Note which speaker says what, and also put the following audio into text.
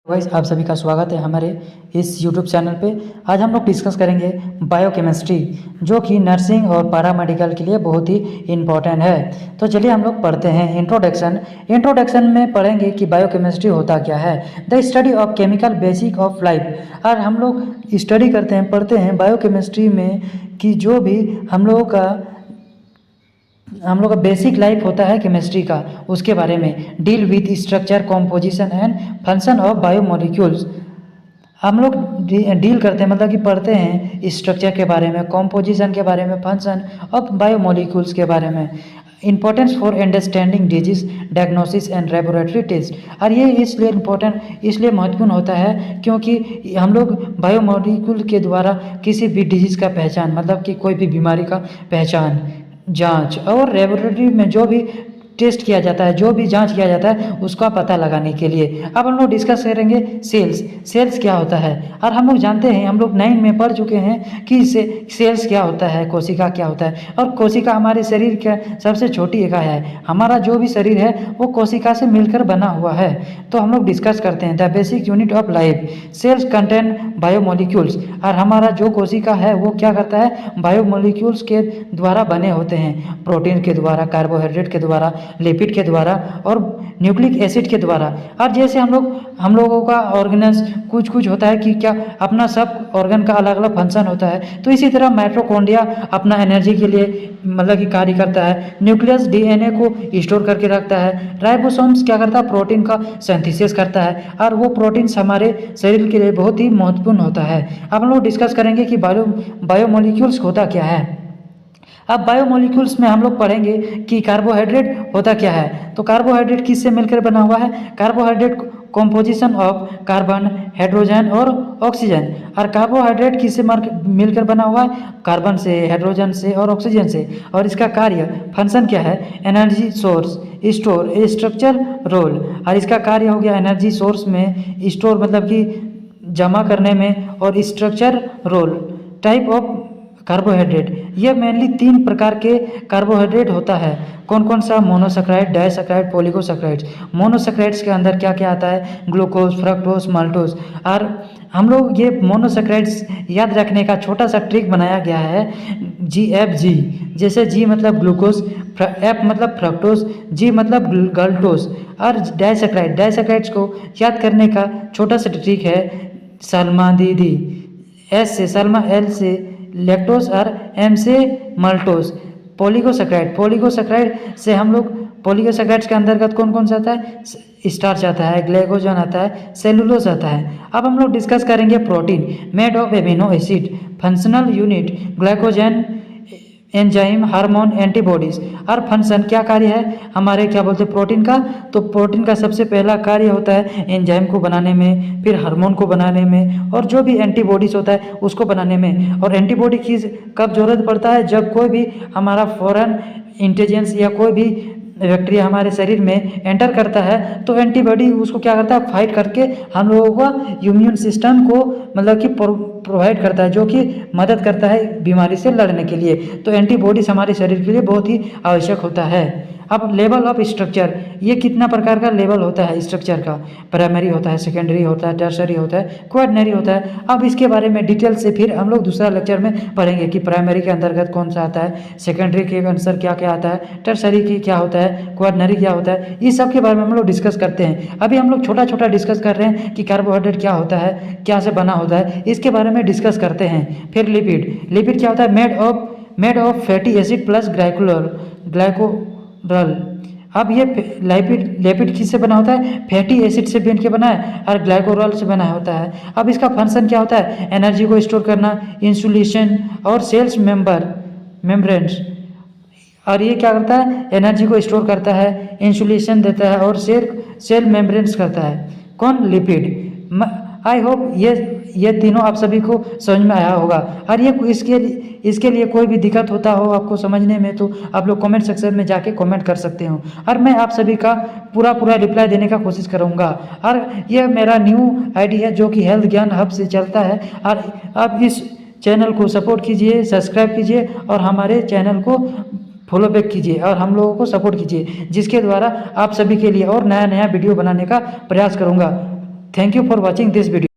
Speaker 1: Guys आप सभी का स्वागत है हमारे इस YouTube चैनल पे। आज हम लोग डिस्कस करेंगे बायोकेमिस्ट्री, जो कि नर्सिंग और पैरामेडिकल के लिए बहुत ही इम्पोर्टेंट है। तो चलिए हम लोग पढ़ते हैं इंट्रोडक्शन में पढ़ेंगे कि बायोकेमिस्ट्री होता क्या है। The study of chemical basic of life. और हम लोग स्टडी पढ़ते हैं बायोकेमिस्ट्री में कि जो भी हम लोगों का बेसिक लाइफ होता है केमिस्ट्री का, उसके बारे में deal with structure, composition and function of biomolecules. हम लोग डील करते हैं मतलब कि पढ़ते हैं स्ट्रक्चर के बारे में, कॉम्पोजिशन के बारे में, फंक्शन ऑफ बायोमोलिक्यूल्स के बारे में। Importance for understanding disease diagnosis and laboratory test. और ये इसलिए महत्वपूर्ण होता है क्योंकि हम लोग बायोमोलिक्यूल के द्वारा किसी भी डिजीज़ का पहचान, मतलब कि कोई भी बीमारी का पहचान, जांच और लेबोरेटरी में जो भी टेस्ट किया जाता है, जो भी जांच किया जाता है, उसका पता लगाने के लिए। अब हम लोग डिस्कस करेंगे सेल्स क्या होता है। और हम लोग जानते हैं, हम लोग 9 में पढ़ चुके हैं कि सेल्स क्या होता है, कोशिका क्या होता है। और कोशिका हमारे शरीर का सबसे छोटी इकाई है। हमारा जो भी शरीर है वो कोशिका से मिलकर बना हुआ है। तो हम लोग डिस्कस करते हैं the basic unit of life. Sales contain biomolecules. और हमारा जो कोशिका है वो क्या करता है, बायोमोलिक्यूल्स के द्वारा बने होते हैं, प्रोटीन के द्वारा, कार्बोहाइड्रेट के द्वारा, लिपिड के द्वारा और न्यूक्लिक एसिड के द्वारा। और जैसे हम लोगों का ऑर्गेन्स कुछ होता है कि क्या अपना सब ऑर्गन का अलग अलग फंक्शन होता है, तो इसी तरह माइटोकॉन्ड्रिया अपना एनर्जी के लिए मतलब कि कार्य करता है। न्यूक्लियस डीएनए को स्टोर करके रखता है। राइबोसोम्स क्या करता है, प्रोटीन का सिंथेसिस करता है। और वो प्रोटीन्स हमारे शरीर के लिए बहुत ही महत्वपूर्ण होता है। अब हम लोग डिस्कस करेंगे कि बायोमोलिक्यूल्स होता क्या है। अब बायोमोलिक्यूल्स में हम लोग पढ़ेंगे कि कार्बोहाइड्रेट होता क्या है। तो कार्बोहाइड्रेट किससे मिलकर बना हुआ है, carbohydrate composition of carbon, hydrogen और ऑक्सीजन। और कार्बोहाइड्रेट किससे मिलकर बना हुआ है, कार्बन से, हाइड्रोजन से और ऑक्सीजन से। और इसका कार्य, फंक्शन क्या है, energy source, store, structure, role. और इसका कार्य हो गया एनर्जी सोर्स में, स्टोर मतलब कि जमा करने में, और structure, role. Type of carbohydrate, ये मेनली 3 प्रकार के कार्बोहाइड्रेट होता है। कौन कौन सा, मोनोसैकेराइड, डाइसैकेराइड, पॉलीगोसैकेराइड्स। मोनोसैकेराइड्स के अंदर क्या क्या आता है, ग्लूकोज, फ्रक्टोज, माल्टोज। और हम लोग ये मोनोसैकेराइड्स याद रखने का छोटा सा ट्रिक बनाया गया है, GFG। जैसे G मतलब ग्लूकोज, F मतलब फ्रक्टोज, G मतलब गल्टोज। और डाइसैकेराइड्स को याद करने का छोटा सा ट्रिक है, सल्मा दीदी, S से सल्मा, L से लैक्टोज और M से माल्टोज। पॉलीगोसैकेराइड से हम लोग, पॉलीगोसैकेराइड्स के अंतर्गत कौन कौन सा आता है, स्टार्च आता है, ग्लाइकोजन आता है, सेलुलोज आता है। अब हम लोग डिस्कस करेंगे protein made of amino acid. Functional unit glycogen, enzyme, hormone, antibodies. और फंक्शन क्या कार्य है हमारे, क्या बोलते हैं, प्रोटीन का। तो प्रोटीन का सबसे पहला कार्य होता है एंजाइम को बनाने में, फिर हार्मोन को बनाने में, और जो भी एंटीबॉडीज होता है उसको बनाने में। और एंटीबॉडी की कब जरूरत पड़ता है, जब कोई भी हमारा फॉरेन इंटेलिजेंस या कोई भी बैक्टीरिया हमारे शरीर में एंटर करता है, तो एंटीबॉडी उसको क्या करता है, फाइट करके हम लोगों का इम्यून सिस्टम को मतलब कि प्रोवाइड करता है, जो कि मदद करता है बीमारी से लड़ने के लिए। तो एंटीबॉडीज हमारे शरीर के लिए बहुत ही आवश्यक होता है। अब लेवल ऑफ स्ट्रक्चर, ये कितना प्रकार का लेवल होता है स्ट्रक्चर का, प्राइमरी होता है, सेकेंडरी होता है, टर्सरी होता है, क्वाटरनरी होता है। अब इसके बारे में डिटेल से फिर हम लोग दूसरा लेक्चर में पढ़ेंगे कि प्राइमरी के अंतर्गत कौन सा आता है, सेकेंडरी के अंदर क्या क्या आता है, टर्सरी की क्या होता है, क्वाटरनरी क्या होता है। इस सब के बारे में हम लोग डिस्कस करते हैं। अभी हम लोग छोटा छोटा डिस्कस कर रहे हैं कि कार्बोहाइड्रेट क्या होता है, क्या से बना होता है, इसके बारे में डिस्कस करते हैं। फिर लिपिड क्या होता है, made of fatty acid plus glycerol. अब ये लिपिड किससे बना होता है, फैटी एसिड से बन के बना है, और ग्लाइकोरल से बना होता है। अब इसका फंक्शन क्या होता है, एनर्जी को स्टोर करना, इंसुलेशन और सेल्स मेम्ब्रेन्स। और ये क्या करता है, एनर्जी को स्टोर करता है, इंसुलेशन देता है, और सेल मेम्ब्रेन्स करता है। कौन, लिपिड। आई होप ये तीनों आप सभी को समझ में आया होगा। और ये इसके लिए कोई भी दिक्कत होता हो आपको समझने में, तो आप लोग कमेंट सेक्शन में जाके कमेंट कर सकते हो, और मैं आप सभी का पूरा रिप्लाई देने का कोशिश करूँगा। और ये मेरा न्यू आईडी है जो कि हेल्थ ज्ञान हब से चलता है। और आप इस चैनल को सपोर्ट कीजिए, सब्सक्राइब कीजिए, और हमारे चैनल को फॉलो बैक कीजिए, और हम लोगों को सपोर्ट कीजिए, जिसके द्वारा आप सभी के लिए और नया वीडियो बनाने का प्रयास करूँगा। Thank you for watching this video.